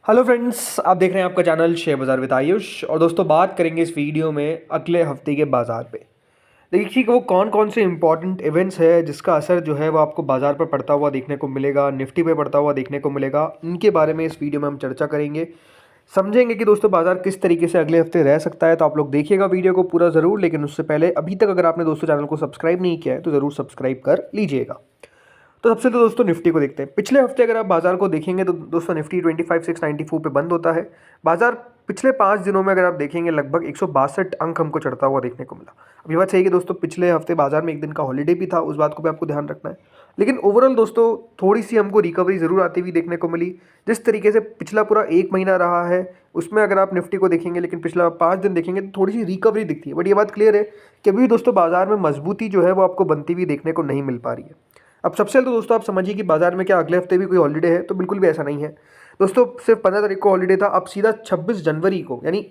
Hello friends, आप देख रहे हैं आपका चैनल शेयर बाज़ार विद आयुष। और दोस्तों, बात करेंगे इस वीडियो में अगले हफ्ते के बाज़ार पे। देखिए कि वो कौन कौन से इंपॉर्टेंट इवेंट्स है जिसका असर जो है वो आपको बाज़ार पर पड़ता हुआ देखने को मिलेगा, निफ्टी पे पड़ता हुआ देखने को मिलेगा। इनके बारे में इस वीडियो में हम चर्चा करेंगे, समझेंगे कि दोस्तों बाज़ार किस तरीके से अगले हफ्ते रह सकता है। तो आप लोग देखिएगा वीडियो को पूरा ज़रूर, लेकिन उससे पहले अभी तक अगर आपने दोस्तों चैनल को सब्सक्राइब नहीं किया है तो ज़रूर सब्सक्राइब कर लीजिएगा। तो सबसे तो दोस्तों निफ्टी को देखते हैं। पिछले हफ्ते अगर आप बाजार को देखेंगे तो दोस्तों निफ्टी 25,694 पे बंद होता है। बाजार पिछले 5 दिनों में अगर आप देखेंगे लगभग 162 अंक हमको चढ़ता हुआ देखने को मिला। अब ये बात सही है कि दोस्तों पिछले हफ्ते बाजार में एक दिन का हॉलीडे भी था, उस बात को भी आपको ध्यान रखना है। लेकिन ओवरऑल दोस्तों थोड़ी सी हमको रिकवरी ज़रूर आती हुई देखने को मिली। जिस तरीके से पिछला पूरा एक महीना रहा है उसमें अगर आप निफ्टी को देखेंगे, लेकिन पिछला 5 दिन देखेंगे तो थोड़ी सी रिकवरी दिखती है। बट ये बात क्लियर है कि अभी दोस्तों बाजार में मजबूती जो है वो आपको बनती हुई देखने को नहीं मिल पा रही है। अब सबसे पहले तो दोस्तों आप समझिए कि बाजार में क्या अगले हफ्ते भी कोई हॉलीडे है? तो बिल्कुल भी ऐसा नहीं है दोस्तों। सिर्फ 15 तारीख को हॉलीडे था। अब सीधा 26 जनवरी को, यानी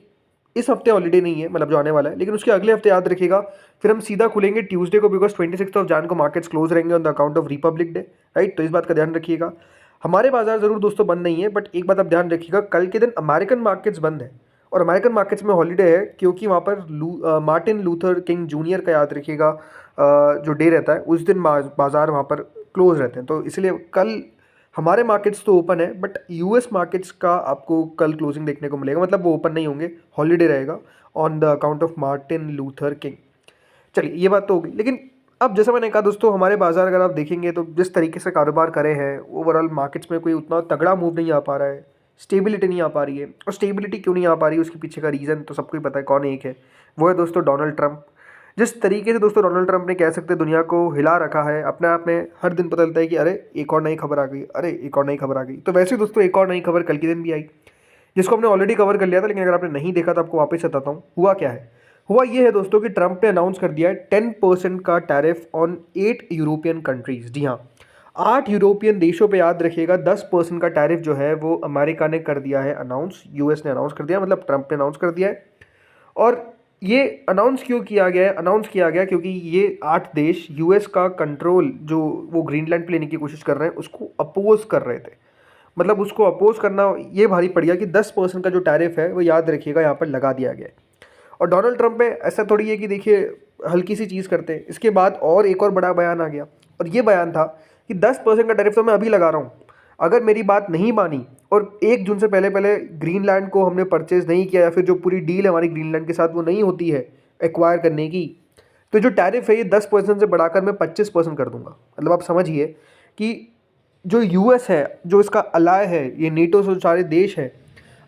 इस हफ्ते हॉलीडे नहीं है, मतलब जो आने वाला है, लेकिन उसके अगले हफ्ते याद रखिएगा फिर हम सीधा खुलेंगे ट्यूसडे को, बिकॉज 26 को मार्केट्स क्लोज रहेंगे on the account of Republic day, right. तो इस बात का ध्यान रखिएगा। हमारे बाजार जरूर दोस्तों बंद नहीं है, बट एक बात आप ध्यान रखिएगा, कल के दिन अमेरिकन मार्केट्स बंद है। और अमेरिकन मार्केट्स में हॉलीडे है क्योंकि वहाँ पर मार्टिन लूथर किंग जूनियर का याद रखिएगा जो डे रहता है उस दिन बाजार वहाँ पर क्लोज रहते हैं। तो इसलिए कल हमारे मार्केट्स तो ओपन है, बट यूएस मार्केट्स का आपको कल क्लोजिंग देखने को मिलेगा, मतलब वो ओपन नहीं होंगे, हॉलीडे रहेगा on the account of Martin Luther king. चलिए ये बात तो होगी। लेकिन अब जैसा मैंने कहा दोस्तों, हमारे बाजार अगर आप देखेंगे तो जिस तरीके से कारोबार करे हैं ओवरऑल मार्केट्स में कोई उतना तगड़ा मूव नहीं आ पा रहा है, स्टेबिलिटी नहीं आ पा रही है। और स्टेबिलिटी क्यों नहीं आ पा रही है उसके पीछे का रीज़न तो सबको ही पता है, कौन एक है, वो है दोस्तों डोनाल्ड ट्रंप। जिस तरीके से दोस्तों डोनाल्ड ट्रंप ने कह सकते हैं दुनिया को हिला रखा है, अपने आप में हर दिन पता चलता है कि अरे एक और नई खबर आ गई, अरे एक और नई खबर आ गई। तो वैसे दोस्तों एक और नई खबर कल के दिन भी आई, जिसको हमने ऑलरेडी कवर कर लिया था, लेकिन अगर आपने नहीं देखा तो आपको वापस बताता हूँ हुआ क्या है। हुआ ये है दोस्तों कि ट्रंप ने अनाउंस कर दिया है 10% का टैरिफ ऑन 8 यूरोपियन कंट्रीज। जी हाँ, 8 यूरोपियन देशों पे याद रखिएगा 10% का टैरिफ जो है वो अमेरिका ने कर दिया है अनाउंस, यूएस ने अनाउंस कर दिया, मतलब ट्रंप ने अनाउंस कर दिया है। और ये अनाउंस क्यों किया गया है? अनाउंस किया गया क्योंकि ये 8 देश यूएस का कंट्रोल जो वो ग्रीनलैंड पे लेने की कोशिश कर रहे हैं उसको अपोज कर रहे थे। मतलब उसको अपोज करना ये भारी पड़ गया कि 10% का जो टैरिफ है वो याद रखिएगा यहाँ पर लगा दिया गया है। और डोनाल्ड ट्रंप में ऐसा थोड़ी है कि देखिए हल्की सी चीज़ करते हैं, इसके बाद और एक और बड़ा बयान आ गया। और ये बयान था कि 10% का टैरिफ तो मैं अभी लगा रहा हूँ, अगर मेरी बात नहीं मानी और 1 जून से पहले पहले ग्रीनलैंड को हमने परचेज नहीं किया, या फिर जो पूरी डील हमारी ग्रीनलैंड के साथ वो नहीं होती है एक्वायर करने की, तो जो टैरिफ है ये 10% से बढ़ाकर मैं 25% कर दूंगा। मतलब आप समझिए कि जो यूएस है, जो इसका अलाय है, ये नेटो से सारे देश हैं।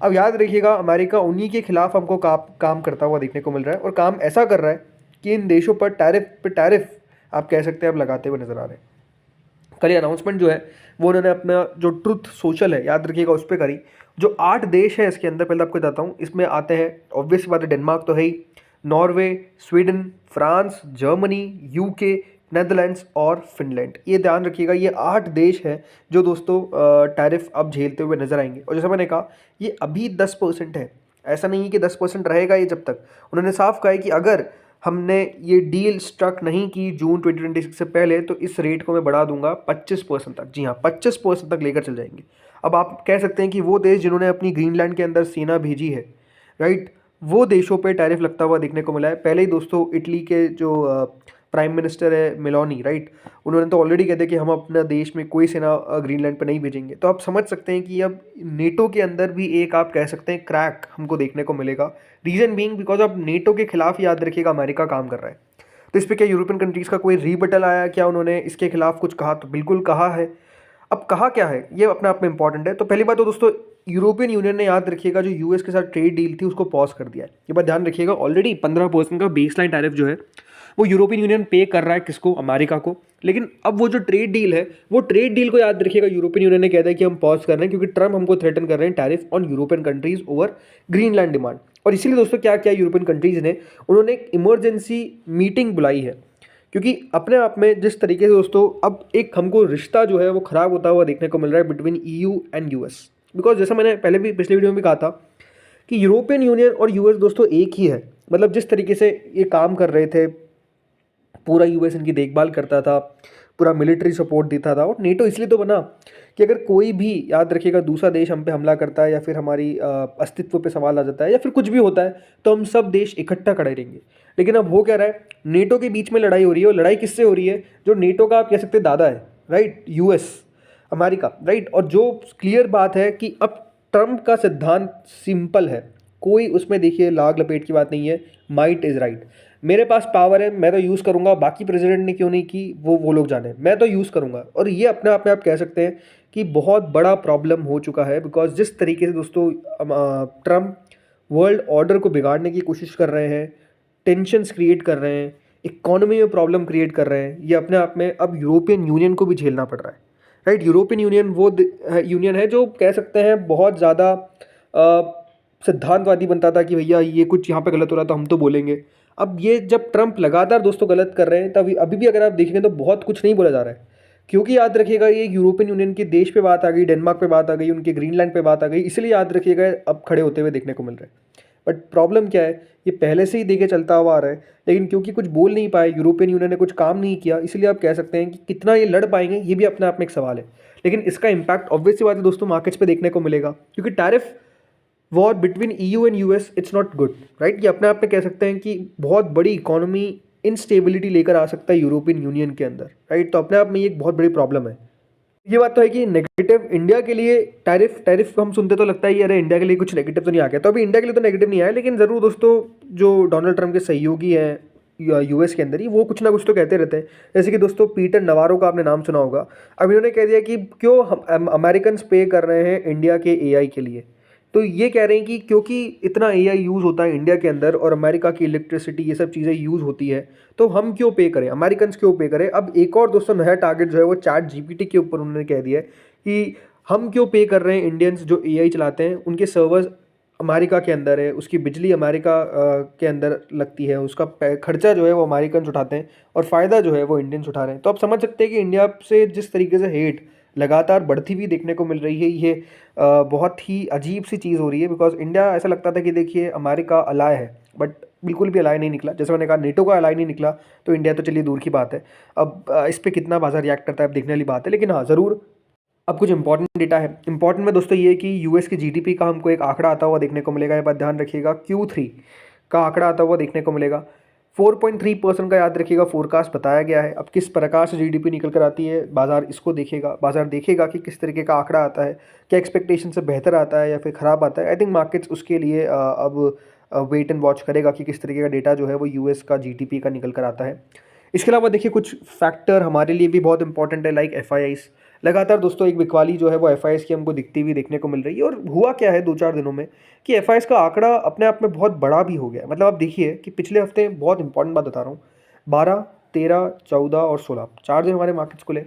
अब याद रखिएगा अमेरिका उन्हीं के खिलाफ हमको काम करता हुआ देखने को मिल रहा है, और काम ऐसा कर रहा है कि इन देशों पर टैरिफ आप कह सकते हैं अब लगाते हुए नजर आ रहे हैं। कल ये अनाउंसमेंट जो है वो उन्होंने अपना जो ट्रुथ सोशल है याद रखिएगा उस पर करी। जो 8 देश है इसके अंदर, पहले आपको बताता हूँ, इसमें आते हैं ऑब्वियस बात है डेनमार्क तो है ही, Norway, Sweden, France, Germany, UK, Netherlands और फिनलैंड। ये ध्यान रखिएगा ये 8 देश हैं जो दोस्तों टैरिफ अब झेलते हुए नजर आएंगे। और जैसा मैंने कहा ये अभी 10% है, ऐसा नहीं है कि 10% रहेगा ये। जब तक उन्होंने साफ कहा है कि अगर हमने ये डील स्ट्रक नहीं की जून 2026 से पहले तो इस रेट को मैं बढ़ा दूंगा 25% तक। जी हाँ, 25% तक लेकर चल जाएंगे। अब आप कह सकते हैं कि वो देश जिन्होंने अपनी ग्रीनलैंड के अंदर सेना भेजी है, राइट, वो देशों पे टैरिफ लगता हुआ देखने को मिला है। पहले ही दोस्तों इटली के जो प्राइम मिनिस्टर है मेलोनी, राइट, उन्होंने तो ऑलरेडी कहते कि हम अपना देश में कोई सेना ग्रीनलैंड पे नहीं भेजेंगे। तो आप समझ सकते हैं कि अब नेटो के अंदर भी एक आप कह सकते हैं क्रैक हमको देखने को मिलेगा। रीज़न बीइंग बिकॉज अब नेटो के खिलाफ याद रखिएगा अमेरिका काम कर रहा है। तो इस पर क्या यूरोपियन कंट्रीज़ का कोई रीबटल आया? क्या उन्होंने इसके खिलाफ कुछ कहा? तो बिल्कुल कहा है। अब कहा क्या है ये अपने आप में इंपॉर्टेंट है। तो पहली बात तो दोस्तों यूरोपियन यूनियन ने याद रखिएगा जो यूएस के साथ ट्रेड डील थी उसको पॉज कर दिया है। ये बात ध्यान रखिएगा, ऑलरेडी 15% का बेसलाइन टैरिफ जो है वो यूरोपियन यूनियन पे कर रहा है किसको? अमेरिका को। लेकिन अब वो जो ट्रेड डील है वो ट्रेड डील को याद रखिएगा यूरोपियन यूनियन ने कहता है कि हम पॉज कर रहे हैं क्योंकि ट्रम्प हमको थ्रेटन कर रहे हैं tariff on European countries over Greenland demand. और इसीलिए दोस्तों क्या क्या यूरोपियन कंट्रीज ने उन्होंने एक इमरजेंसी मीटिंग बुलाई है, क्योंकि अपने आप में जिस तरीके से दोस्तों अब एक हमको रिश्ता जो है वो खराब होता हुआ देखने को मिल रहा है between EU and US. Because जैसा मैंने पहले भी पिछले वीडियो में भी कहा था कि यूरोपियन यूनियन और यूएस दोस्तों एक ही है। मतलब जिस तरीके से ये काम कर रहे थे, पूरा यूएस इनकी देखभाल करता था, पूरा मिलिट्री सपोर्ट देता था। और नेटो इसलिए तो बना कि अगर कोई भी, याद रखिएगा, दूसरा देश हम पे हमला करता है या फिर हमारी अस्तित्व पे सवाल आ जाता है या फिर कुछ भी होता है, तो हम सब देश इकट्ठा खड़े रहेंगे। लेकिन अब हो क्या रहा है, नेटो के बीच में लड़ाई हो रही है, और लड़ाई किससे हो रही है? जो नेटो का आप कह सकते हैं दादा है, राइट, यूएस, अमेरिका, राइट। और जो क्लियर बात है कि अब ट्रम्प का सिद्धांत सिंपल है, कोई उसमें देखिए लाग लपेट की बात नहीं है, माइट इज़ राइट। मेरे पास पावर है, मैं तो यूज़ करूंगा, बाकी प्रेसिडेंट ने क्यों नहीं की वो लोग जाने, मैं तो यूज़ करूंगा। और ये अपने आप में आप कह सकते हैं कि बहुत बड़ा प्रॉब्लम हो चुका है, बिकॉज जिस तरीके से दोस्तों ट्रम्प वर्ल्ड ऑर्डर को बिगाड़ने की कोशिश कर रहे हैं, टेंशन्स क्रिएट कर रहे हैं, इकोनॉमी में प्रॉब्लम क्रिएट कर रहे हैं, ये अपने आप में अब यूरोपियन यूनियन को भी झेलना पड़ रहा है, राइट। यूरोपियन यूनियन वो यूनियन है जो कह सकते हैं बहुत ज़्यादा सिद्धांतवादी बनता था कि भैया ये कुछ यहाँ पे गलत हो रहा था, हम तो बोलेंगे। अब ये जब ट्रम्प लगातार दोस्तों गलत कर रहे हैं, तब अभी भी अगर आप देखेंगे तो बहुत कुछ नहीं बोला जा रहा है, क्योंकि याद रखिएगा ये यूरोपियन यूनियन के देश पे बात आ गई, डेनमार्क पे बात आ गई, उनके ग्रीनलैंड पे बात आ गई, इसलिए याद रखिएगा अब खड़े होते हुए देखने को मिल रहे हैं। बट प्रॉब्लम क्या है, ये पहले से ही देखे चलता हुआ आ रहा है, लेकिन क्योंकि कुछ बोल नहीं पाए, यूरोपियन यूनियन ने कुछ काम नहीं किया, इसलिए आप कह सकते हैं कि कितना ये लड़ पाएंगे, ये भी अपने आप में एक सवाल है। लेकिन इसका इम्पैक्ट ऑब्वियस सी बात है दोस्तों मार्केट्स पे देखने को मिलेगा, क्योंकि tariff war between EU and US it's not good, right. ये अपने आप में कह सकते हैं कि बहुत बड़ी इकोनॉमी इनस्टेबिलिटी लेकर आ सकता है यूरोपियन यूनियन के अंदर, राइट। तो अपने आप में ये एक बहुत बड़ी प्रॉब्लम है। ये बात तो है कि नेगेटिव इंडिया के लिए टैरिफ टैरिफ हम सुनते तो लगता है अरे इंडिया के लिए कुछ नेगेटिव तो नहीं आ गया, तो अभी इंडिया के लिए तो नेगेटिव नहीं आया, लेकिन ज़रूर दोस्तों जो डोनाल्ड ट्रम्प के सहयोगी हैं यूएस के अंदर ही, वो कुछ ना कुछ तो कहते रहते हैं। जैसे कि दोस्तों पीटर नवारो का आपने नाम सुना होगा, अब इन्होंने कह दिया कि क्यों हम अमेरिकन पे कर रहे हैं इंडिया के एआई के लिए। तो ये कह रहे हैं कि क्योंकि इतना एआई यूज़ होता है इंडिया के अंदर और अमेरिका की इलेक्ट्रिसिटी ये सब चीज़ें यूज़ होती है, तो हम क्यों पे करें, अमेरिकन क्यों पे करें। अब एक और दोस्तों नया टारगेट जो है वो चैट जीपीटी के ऊपर उन्होंने कह दिया है कि हम क्यों पे कर रहे हैं, इंडियंस जो एआई चलाते हैं उनके सर्वर्स अमेरिका के अंदर है, उसकी बिजली अमेरिका के अंदर लगती है, उसका खर्चा जो है वो अमेरिकन उठाते हैं और फ़ायदा जो है वो इंडियंस उठा रहे हैं। तो आप समझ सकते हैं कि इंडिया से जिस तरीके से हेट लगातार बढ़ती हुई देखने को मिल रही है, ये बहुत ही अजीब सी चीज़ हो रही है। बिकॉज इंडिया ऐसा लगता था कि देखिए अमेरिका अलाय है, बट बिल्कुल भी अलाय नहीं निकला। जैसे मैंने कहा नेटो का अलाय नहीं निकला, तो इंडिया तो चलिए दूर की बात है। अब इस पर कितना बाजार रिएक्ट करता है अब देखने वाली बात है, लेकिन हाँ ज़रूर अब कुछ इंपॉर्टेंट डेटा है। इंपॉर्टेंट में दोस्तों ये है कि यूएस की जीडीपी का हमको एक आंकड़ा आता हुआ देखने को मिलेगा, ये बात ध्यान रखिएगा। Q3 का आंकड़ा आता हुआ देखने को मिलेगा, 4.3% का याद रखिएगा फोरकास्ट बताया गया है। अब किस प्रकार से जीडीपी निकल कर आती है, बाजार इसको देखेगा, बाजार देखेगा कि किस तरीके का आंकड़ा आता है, क्या एक्सपेक्टेशन से बेहतर आता है या फिर ख़राब आता है। आई थिंक मार्केट्स उसके लिए अब वेट एंड वॉच करेगा कि किस तरीके का डेटा जो है वो यूएस का जीडीपी का निकल कर आता है। इसके अलावा देखिए कुछ फैक्टर हमारे लिए भी बहुत इंपॉर्टेंट है, लाइक एफआईआईस। लगातार दोस्तों एक बिकवाली जो है वो एफआईआईस की हमको दिखती हुई देखने को मिल रही है। और हुआ क्या है 2-4 दिनों में कि एफआईआईस का आंकड़ा अपने आप में बहुत बड़ा भी हो गया। मतलब आप देखिए कि पिछले हफ्ते, बहुत इंपॉर्टेंट बात बता रहा हूँ, 12, 13, 14 और 16 4 दिन हमारे मार्केट्स खुले।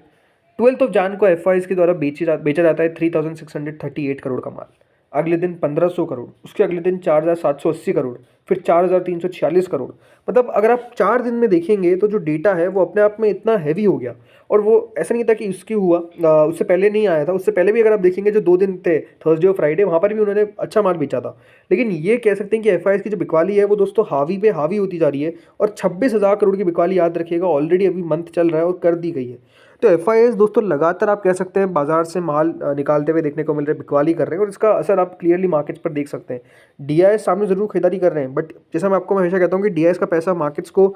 12 जान को एफआईआईस के द्वारा बेचा जाता है 3638 करोड़ का माल। अगले दिन 1500 करोड़, उसके अगले दिन 4780 करोड़, फिर 4346 करोड़। मतलब अगर आप 4 दिन में देखेंगे तो जो डेटा है वो अपने आप में इतना हैवी हो गया। और वो ऐसा नहीं था कि उसकी हुआ, उससे पहले नहीं आया था, उससे पहले भी अगर आप देखेंगे जो 2 दिन थे, थर्सडे और फ्राइडे, वहाँ पर भी उन्होंने अच्छा माल बेचा था। लेकिन ये कह सकते हैं कि एफआईआईस की जो बिकवाली है वो दोस्तों हावी पे हावी होती जा रही है। और 26,000 करोड़ की बिकवाली याद रखिएगा ऑलरेडी अभी मंथ चल रहा है और कर दी गई है। तो एफआईआईस दोस्तों लगातार आप कह सकते हैं बाजार से माल निकालते हुए देखने को मिल रहे हैं, बिकवाली कर रहे हैं, और इसका असर आप क्लियरली मार्केट्स पर देख सकते हैं। डीआईएस सामने जरूर खरीदारी कर रहे हैं, बट जैसा मैं आपको हमेशा कहता हूँ कि डीआईएस का पैसा मार्केट्स को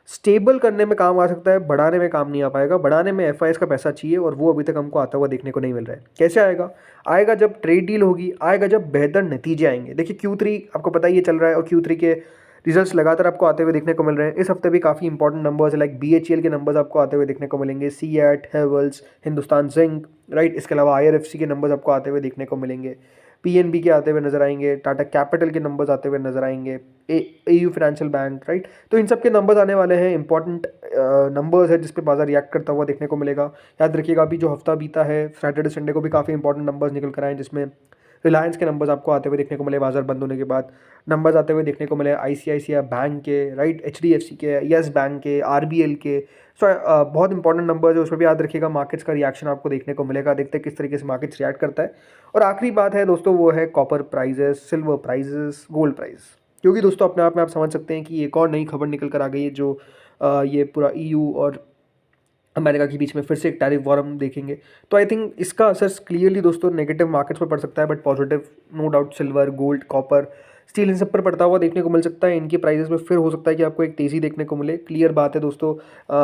स्टेबल करने में काम आ सकता है, बढ़ाने में काम नहीं आ पाएगा। बढ़ाने में एफआईआईस का पैसा चाहिए, और वो अभी तक हमको आता हुआ देखने को नहीं मिल रहा है। कैसे आएगा? आएगा जब ट्रेड डील होगी, आएगा जब बेहतर नतीजे आएंगे। देखिए Q3 आपको पता ही ये चल रहा है, और Q3 के रिजल्ट्स लगातार आपको आते हुए देखने को मिल रहे हैं। इस हफ्ते भी काफ़ी इंपॉर्टेंट नंबर्स है, लाइक BHEL के नंबर्स आपको आते हुए देखने को मिलेंगे, CEAT, Havells, Hindustan zinc, right. इसके अलावा IRFC के नंबर्स आपको आते हुए देखने को मिलेंगे, PNB के आते हुए नजर आएंगे, टाटा कैपिटल के नंबर्स आते हुए नजर आएंगे, AU फाइनेंशियल बैंक, राइट। तो इन सब के नंबर्स आने वाले हैं, इंपॉर्टेंट नंबर्स है जिस पे बाजार रिएक्ट करता हुआ देखने को मिलेगा। याद रखिएगा अभी जो हफ्ता बीता है, सैटरडे संडे को भी काफ़ी इंपॉर्टेंट नंबर्स निकल कर आए, जिसमें रिलायंस के नंबर्स आपको आते हुए देखने को मिले, बाजार बंद होने के बाद नंबर्स आते हुए देखने को मिले, ICICI बैंक के, राइट, HDFC के, येस बैंक के, RBL के। सो बहुत इंपॉर्टेंट नंबर्स है, उसमें भी याद रखिएगा मार्केट्स का रिएक्शन आपको देखने को मिलेगा। देखते हैं किस तरीके से मार्केट्स रिएक्ट करता है। और आखिरी बात है दोस्तों वो है copper prices, silver prices, gold price, क्योंकि दोस्तों अपने आप में आप समझ सकते हैं कि एक और नई खबर निकल कर आ गई है, जो ये पूरा EU और अमेरिका के बीच में फिर से एक टैरिफ वॉर हम देखेंगे। तो आई थिंक इसका असर क्लियरली दोस्तों नेगेटिव मार्केट्स पर पड़ सकता है, but positive no doubt silver, gold, copper, steel इन सब पर पड़ता हुआ देखने को मिल सकता है। इनकी प्राइसेस में फिर हो सकता है कि आपको एक तेज़ी देखने को मिले। क्लियर बात है दोस्तों,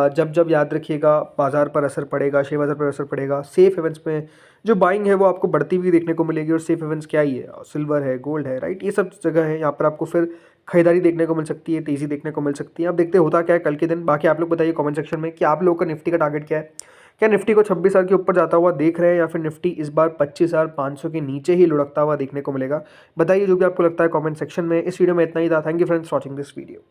जब जब याद रखिएगा बाजार पर असर पड़ेगा, शेयर बाजार पर असर पड़ेगा, सेफ हेवन्स में जो बाइंग है वो आपको बढ़ती हुई देखने को मिलेगी। और सेफ हेवन्स क्या ही है, सिल्वर है, गोल्ड है, राइट, ये सब जगह है, यहाँ पर आपको फिर खरीदारी देखने को मिल सकती है, तेज़ी देखने को मिल सकती है। अब देखते होता क्या है कल के दिन। बाकी आप लोग बताइए कमेंट सेक्शन में कि आप लोगों का निफ्टी का टारगेट क्या है। क्या निफ्टी को 26,000 के ऊपर जाता हुआ देख रहे हैं, या फिर निफ्टी इस बार 25,500 के नीचे ही लुढ़कता हुआ देखने को मिलेगा? बताइए जो भी आपको लगता है कमेंट सेक्शन में। इस वीडियो में इतना ही था। Thank you friends watching this video.